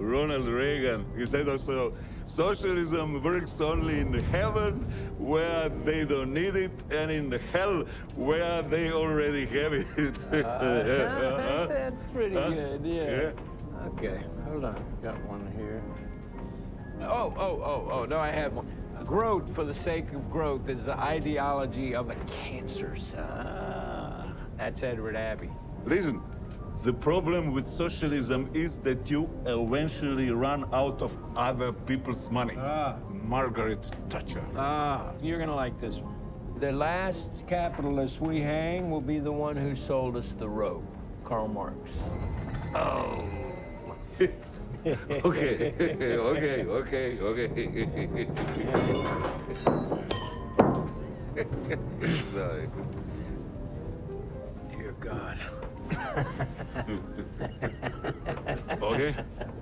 Ronald Reagan. He said also, socialism works only in heaven where they don't need it, and in hell where they already have it. That's pretty good, yeah. Yeah. Okay, hold on. Got one here. Oh, no, I have one. Growth for the sake of growth is the ideology of a cancer cell. That's Edward Abbey. Listen, the problem with socialism is that you eventually run out of other people's money. Margaret Thatcher. You're gonna like this one. The last capitalist we hang will be the one who sold us the rope, Karl Marx. Oh. Okay. Sorry. Dear God. Okay?